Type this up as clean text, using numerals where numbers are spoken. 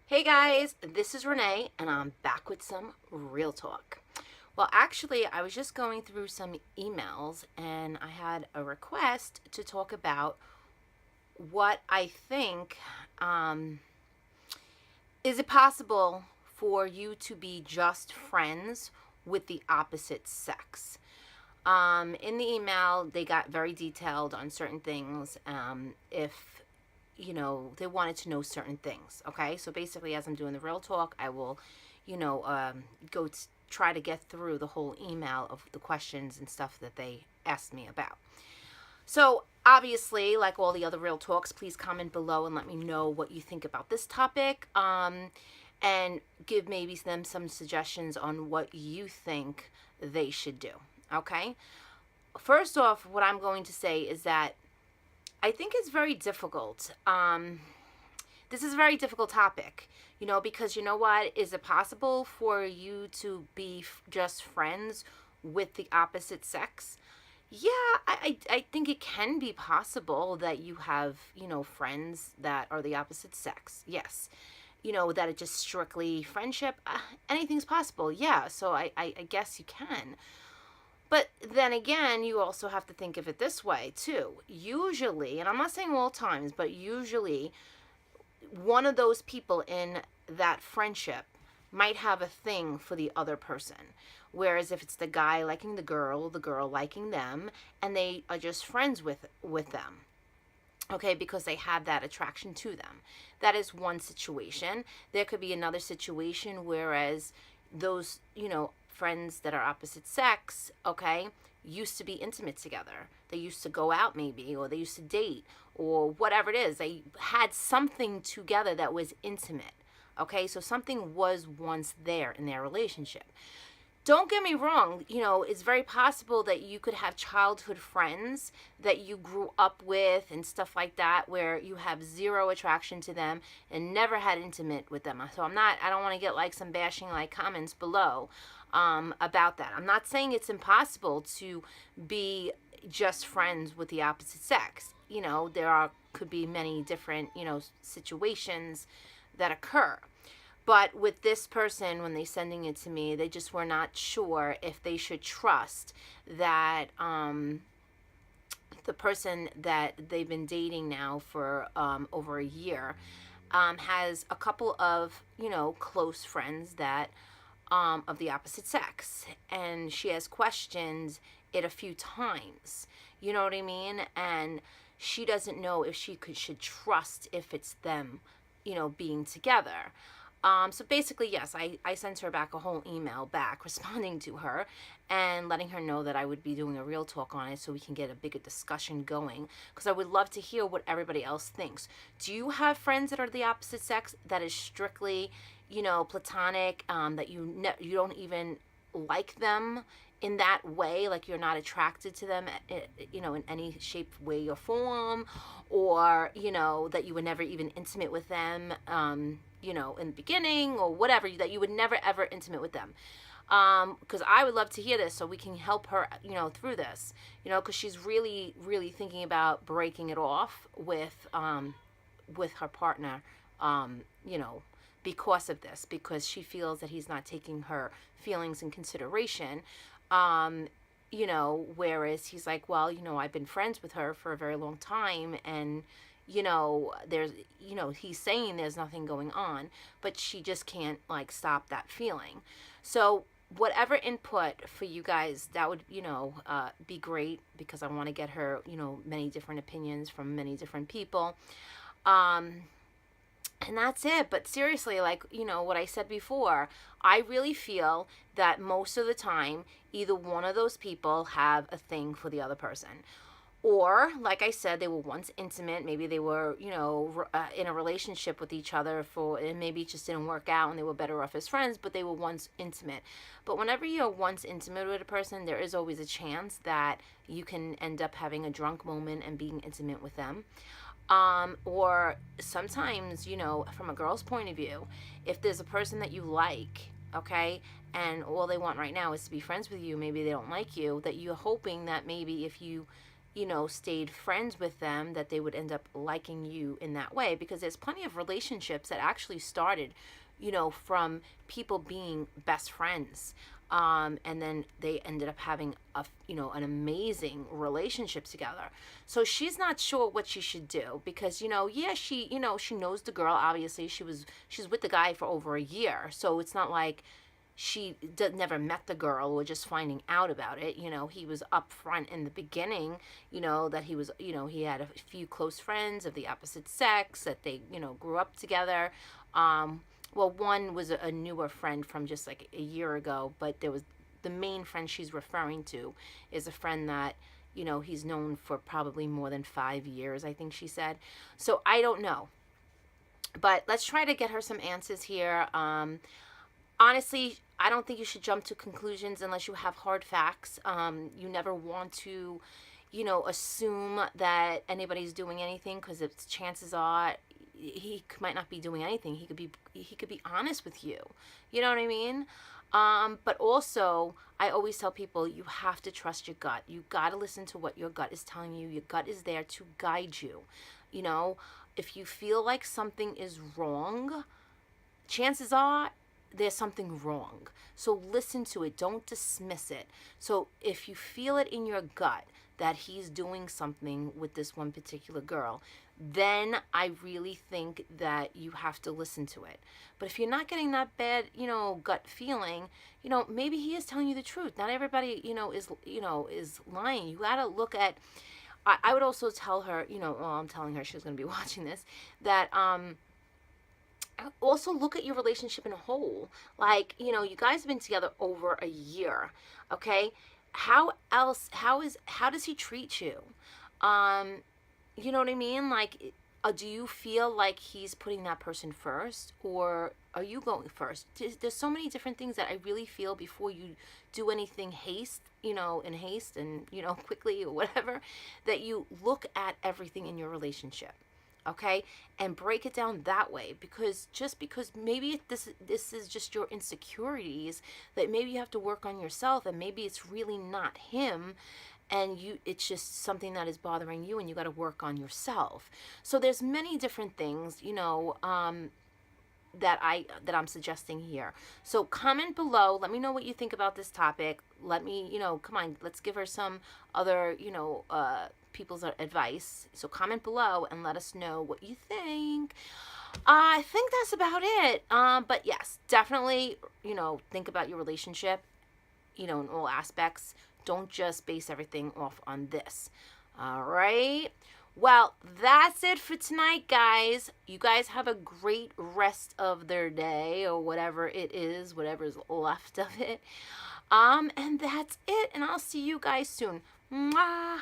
Hey guys, this is Renee, and I'm back with some real talk. Well, actually, I was just going through some emails and I had a request to talk about what I think. Is it possible for you to be just friends with the opposite sex? In the email, they got very detailed on certain things. If they wanted to know certain things. Okay, so basically, as I'm doing the real talk, I will, go try to get through the whole email of the questions and stuff that they asked me about. So obviously, like all the other real talks, please comment below and let me know what you think about this topic. And give maybe them some suggestions on what you think they should do. Okay. First off, what I'm going to say is that I think it's very difficult. This is a very difficult topic, because you know what? Is it possible for you to be just friends with the opposite sex? Yeah, I think it can be possible that you have, friends that are the opposite sex. Yes. That it's just strictly friendship. Anything's possible. Yeah, so I guess you can. But then again, you also have to think of it this way too. Usually, and I'm not saying all times, but usually one of those people in that friendship might have a thing for the other person. Whereas if it's the guy liking the girl liking them, and they are just friends with them. Okay, because they have that attraction to them. That is one situation. There could be another situation whereas those, friends that are opposite sex, okay, used to be intimate together. They used to go out maybe, or they used to date, or whatever it is. They had something together that was intimate. Okay, so something was once there in their relationship. Don't get me wrong, it's very possible that you could have childhood friends that you grew up with and stuff like that where you have zero attraction to them and never had intimate with them. So I don't want to get like some bashing like comments below about that. I'm not saying it's impossible to be just friends with the opposite sex. Could be many different, situations that occur. But with this person, when they sending it to me, they just were not sure if they should trust that the person that they've been dating now for over a year has a couple of, close friends that of the opposite sex. And she has questioned it a few times. You know what I mean? And she doesn't know if should trust if it's them, being together. So basically, yes, I sent her back a whole email back responding to her and letting her know that I would be doing a real talk on it so we can get a bigger discussion going, because I would love to hear what everybody else thinks. Do you have friends that are the opposite sex that is strictly, platonic, that you don't even like them in that way, like you're not attracted to them, in any shape, way, or form, or, that you were never even intimate with them, in the beginning, or whatever, that you would never ever intimate with them. Because I would love to hear this so we can help her, through this, because she's really, really thinking about breaking it off with her partner, you know, because of this, because she feels that he's not taking her feelings in consideration. Whereas he's like, well, I've been friends with her for a very long time, and there's, he's saying there's nothing going on, but she just can't like stop that feeling. So whatever input for you guys, that would, be great, because I want to get her, many different opinions from many different people. And that's it. But seriously, like, what I said before, I really feel that most of the time, either one of those people have a thing for the other person. Or, like I said, they were once intimate. Maybe they were, in a relationship with each other and maybe it just didn't work out and they were better off as friends, but they were once intimate. But whenever you're once intimate with a person, there is always a chance that you can end up having a drunk moment and being intimate with them. Or sometimes, from a girl's point of view, if there's a person that you like, okay, and all they want right now is to be friends with you, maybe they don't like you, that you're hoping that maybe if you stayed friends with them, that they would end up liking you in that way, because there's plenty of relationships that actually started, from people being best friends. And then they ended up having an amazing relationship together. So she's not sure what she should do, because yeah, she knows the girl. Obviously, she's with the guy for over a year, so it's not like she never met the girl or just finding out about it. He was upfront in the beginning, that he was, he had a few close friends of the opposite sex that they, grew up together. Well, one was a newer friend from just like a year ago, but there was the main friend she's referring to is a friend that, he's known for probably more than 5 years, I think she said. So I don't know. But let's try to get her some answers here. Honestly, I don't think you should jump to conclusions unless you have hard facts. You never want to, assume that anybody's doing anything, because it's chances are he might not be doing anything. He could be honest with you. You know what I mean? But also, I always tell people, you have to trust your gut. You got to listen to what your gut is telling you. Your gut is there to guide you. If you feel like something is wrong, chances are there's something wrong. So listen to it. Don't dismiss it. So if you feel it in your gut that he's doing something with this one particular girl, then I really think that you have to listen to it. But if you're not getting that bad, gut feeling, maybe he is telling you the truth. Not everybody, is lying. You got to look at, I would also tell her, well, I'm telling her she's going to be watching this, that, also look at your relationship in a whole. Like, you guys have been together over a year. Okay. How does he treat you? You know what I mean? Like, do you feel like he's putting that person first, or are you going first? There's so many different things that I really feel before you do anything in haste and, quickly or whatever, that you look at everything in your relationship. Okay, and break it down that way, because maybe this is just your insecurities, that maybe you have to work on yourself, and maybe it's really not him, and it's just something that is bothering you, and you got to work on yourself. So there's many different things, that I'm suggesting here. So comment below, let me know what you think about this topic. Let me, come on, let's give her some other, people's advice. So comment below and let us know what you think. I think that's about it. But yes, definitely, think about your relationship, in all aspects. Don't just base everything off on this. All right. Well, that's it for tonight, guys. You guys have a great rest of their day, or whatever it is, whatever's left of it. And that's it. And I'll see you guys soon. Mwah.